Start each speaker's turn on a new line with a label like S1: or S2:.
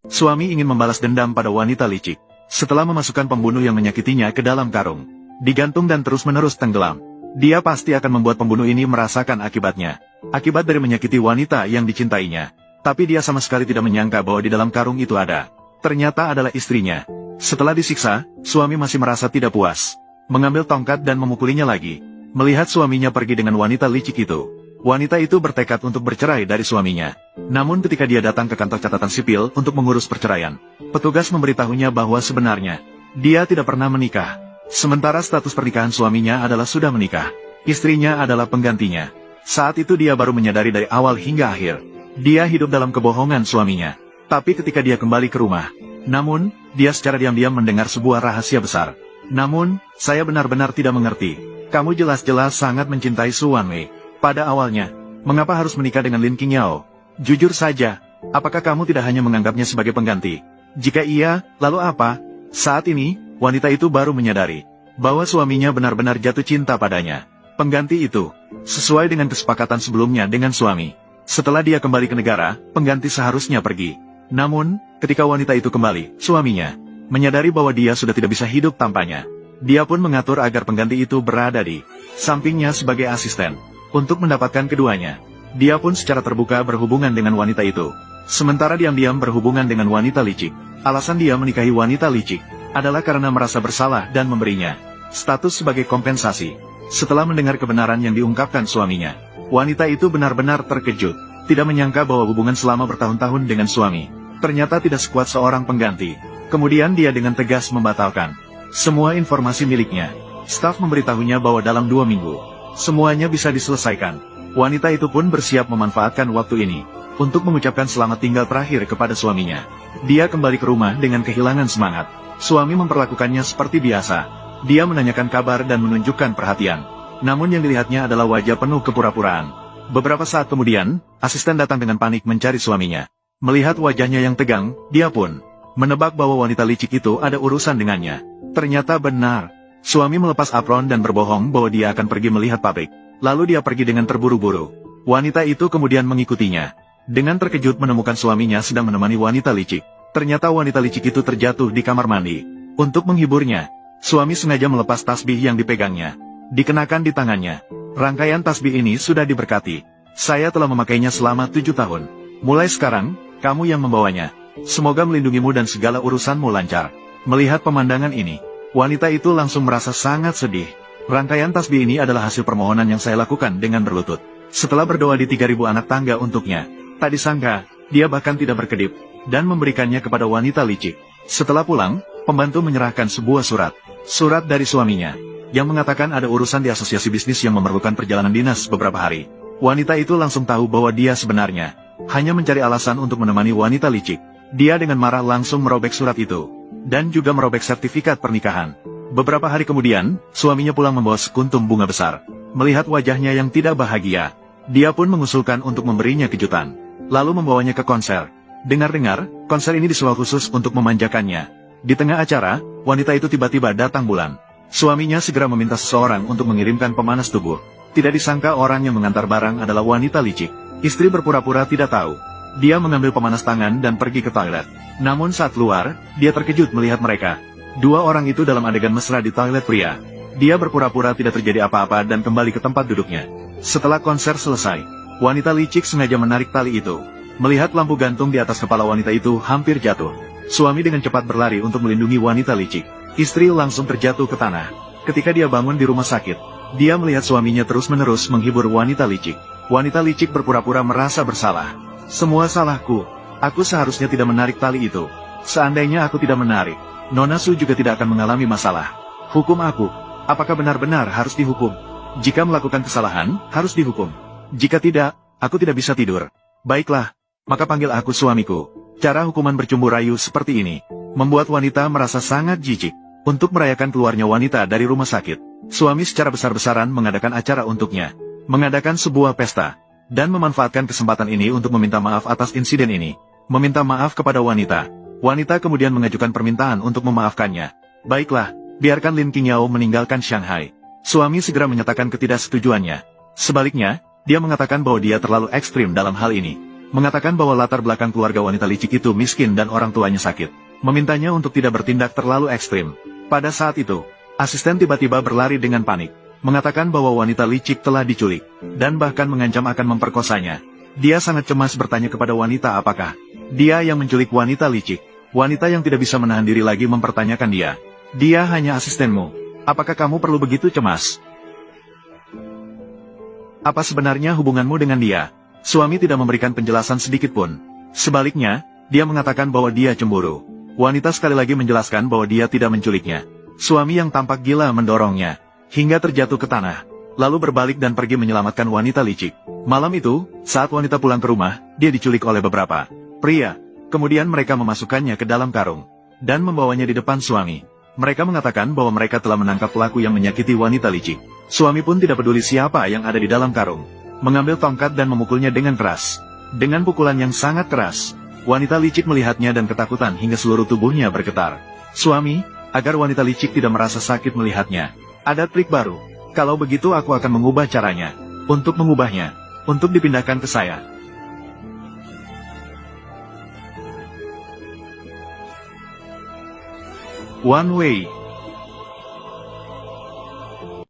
S1: Suami ingin membalas dendam pada wanita licik. Setelah memasukkan pembunuh yang menyakitinya ke dalam karung, digantung dan terus-menerus tenggelam, dia pasti akan membuat pembunuh ini merasakan akibatnya. Akibat dari menyakiti wanita yang dicintainya. Tapi dia sama sekali tidak menyangka bahwa di dalam karung itu ternyata adalah istrinya. Setelah disiksa, suami masih merasa tidak puas. Mengambil tongkat dan memukulinya lagi. Melihat suaminya pergi dengan wanita licik itu, wanita itu bertekad untuk bercerai dari suaminya. Namun ketika dia datang ke kantor catatan sipil untuk mengurus perceraian, petugas memberitahunya bahwa sebenarnya dia tidak pernah menikah. Sementara status pernikahan suaminya adalah sudah menikah. Istrinya adalah penggantinya. Saat itu dia baru menyadari dari awal hingga akhir. Dia hidup dalam kebohongan suaminya. Tapi ketika dia kembali ke rumah, namun, dia secara diam-diam mendengar sebuah rahasia besar. Namun, saya benar-benar tidak mengerti. Kamu jelas-jelas sangat mencintai Su Wanwei. Pada awalnya, mengapa harus menikah dengan Lin Qingyao? Jujur saja, apakah kamu tidak hanya menganggapnya sebagai pengganti? Jika iya, lalu apa? Saat ini, wanita itu baru menyadari bahwa suaminya benar-benar jatuh cinta padanya. Pengganti itu, sesuai dengan kesepakatan sebelumnya dengan suami. Setelah dia kembali ke negara, pengganti seharusnya pergi. Namun, ketika wanita itu kembali, suaminya menyadari bahwa dia sudah tidak bisa hidup tanpanya. Dia pun mengatur agar pengganti itu berada di sampingnya sebagai asisten. Untuk mendapatkan keduanya, dia pun secara terbuka berhubungan dengan wanita itu. Sementara diam-diam berhubungan dengan wanita licik. Alasan dia menikahi wanita licik adalah karena merasa bersalah dan memberinya status sebagai kompensasi. Setelah mendengar kebenaran yang diungkapkan suaminya, wanita itu benar-benar terkejut. Tidak menyangka bahwa hubungan selama bertahun-tahun dengan suami ternyata tidak sekuat seorang pengganti. Kemudian dia dengan tegas membatalkan semua informasi miliknya. Staf memberitahunya bahwa dalam 2 minggu, semuanya bisa diselesaikan. Wanita itu pun bersiap memanfaatkan waktu ini untuk mengucapkan selamat tinggal terakhir kepada suaminya. Dia kembali ke rumah dengan kehilangan semangat. Suami memperlakukannya seperti biasa. Dia menanyakan kabar dan menunjukkan perhatian. Namun yang dilihatnya adalah wajah penuh kepura-puraan. Beberapa saat kemudian, asisten datang dengan panik mencari suaminya. Melihat wajahnya yang tegang, dia pun menebak bahwa wanita licik itu ada urusan dengannya. Ternyata benar. Suami melepas apron dan berbohong bahwa dia akan pergi melihat pabrik. Lalu dia pergi dengan terburu-buru. Wanita itu kemudian mengikutinya. Dengan terkejut menemukan suaminya sedang menemani wanita licik. Ternyata wanita licik itu terjatuh di kamar mandi. Untuk menghiburnya, suami sengaja melepas tasbih yang dipegangnya. Dikenakan di tangannya. Rangkaian tasbih ini sudah diberkati. Saya telah memakainya selama 7 tahun. Mulai sekarang, kamu yang membawanya. Semoga melindungimu dan segala urusanmu lancar. Melihat pemandangan ini, wanita itu langsung merasa sangat sedih. Rangkaian tasbih ini adalah hasil permohonan yang saya lakukan dengan berlutut. Setelah berdoa di 3.000 anak tangga untuknya, tak disangka, dia bahkan tidak berkedip, dan memberikannya kepada wanita licik. Setelah pulang, pembantu menyerahkan sebuah surat. Surat dari suaminya, yang mengatakan ada urusan di asosiasi bisnis yang memerlukan perjalanan dinas beberapa hari. Wanita itu langsung tahu bahwa dia sebenarnya hanya mencari alasan untuk menemani wanita licik. Dia dengan marah langsung merobek surat itu, dan juga merobek sertifikat pernikahan. Beberapa hari kemudian, suaminya pulang membawa sekuntum bunga besar. Melihat wajahnya yang tidak bahagia, dia pun mengusulkan untuk memberinya kejutan, lalu membawanya ke konser. Dengar-dengar, konser ini disewa khusus untuk memanjakannya. Di tengah acara, wanita itu tiba-tiba datang bulan. Suaminya segera meminta seseorang untuk mengirimkan pemanas tubuh. Tidak disangka orang yang mengantar barang adalah wanita licik. Istri berpura-pura tidak tahu. Dia mengambil pemanas tangan dan pergi ke toilet. Namun saat keluar, dia terkejut melihat mereka. 2 orang itu dalam adegan mesra di toilet pria. Dia berpura-pura tidak terjadi apa-apa dan kembali ke tempat duduknya. Setelah konser selesai, wanita licik sengaja menarik tali itu. Melihat lampu gantung di atas kepala wanita itu hampir jatuh. Suami dengan cepat berlari untuk melindungi wanita licik. Istri langsung terjatuh ke tanah. Ketika dia bangun di rumah sakit, dia melihat suaminya terus-menerus menghibur wanita licik. Wanita licik berpura-pura merasa bersalah. Semua salahku. Aku seharusnya tidak menarik tali itu. Seandainya aku tidak menarik, Nona Su juga tidak akan mengalami masalah. Hukum aku. Apakah benar-benar harus dihukum? Jika melakukan kesalahan, harus dihukum. Jika tidak, aku tidak bisa tidur. Baiklah, maka panggil aku suamiku. Cara hukuman bercumbu rayu seperti ini membuat wanita merasa sangat jijik. Untuk merayakan keluarnya wanita dari rumah sakit, suami secara besar-besaran mengadakan acara untuknya. Mengadakan sebuah pesta. Dan memanfaatkan kesempatan ini untuk meminta maaf atas insiden ini. Meminta maaf kepada wanita. Wanita kemudian mengajukan permintaan untuk memaafkannya. Baiklah, biarkan Lin Qingyao meninggalkan Shanghai. Suami segera menyatakan ketidaksetujuannya. Sebaliknya, dia mengatakan bahwa dia terlalu ekstrim dalam hal ini. mengatakan bahwa latar belakang keluarga wanita licik itu miskin dan orang tuanya sakit, memintanya untuk tidak bertindak terlalu ekstrim. Pada saat itu, asisten tiba-tiba berlari dengan panik, mengatakan bahwa wanita licik telah diculik, dan bahkan mengancam akan memperkosanya. Dia sangat cemas bertanya kepada wanita apakah dia yang menculik wanita licik. Wanita yang tidak bisa menahan diri lagi mempertanyakan dia. Dia hanya asistenmu. Apakah kamu perlu begitu cemas? Apa sebenarnya hubunganmu dengan dia? Suami tidak memberikan penjelasan sedikit pun. Sebaliknya, dia mengatakan bahwa dia cemburu. Wanita sekali lagi menjelaskan bahwa dia tidak menculiknya. Suami yang tampak gila mendorongnya, hingga terjatuh ke tanah, lalu berbalik dan pergi menyelamatkan wanita licik. Malam itu, saat wanita pulang ke rumah, dia diculik oleh beberapa pria. Kemudian mereka memasukkannya ke dalam karung, dan membawanya di depan suami. Mereka mengatakan bahwa mereka telah menangkap pelaku yang menyakiti wanita licik. Suami pun tidak peduli siapa yang ada di dalam karung, mengambil tongkat dan memukulnya dengan keras. Dengan pukulan yang sangat keras, wanita licik melihatnya dan ketakutan hingga seluruh tubuhnya bergetar. Suami, agar wanita licik tidak merasa sakit melihatnya, ada trik baru. Kalau begitu aku akan mengubah caranya. Untuk mengubahnya, untuk dipindahkan ke saya. One Way.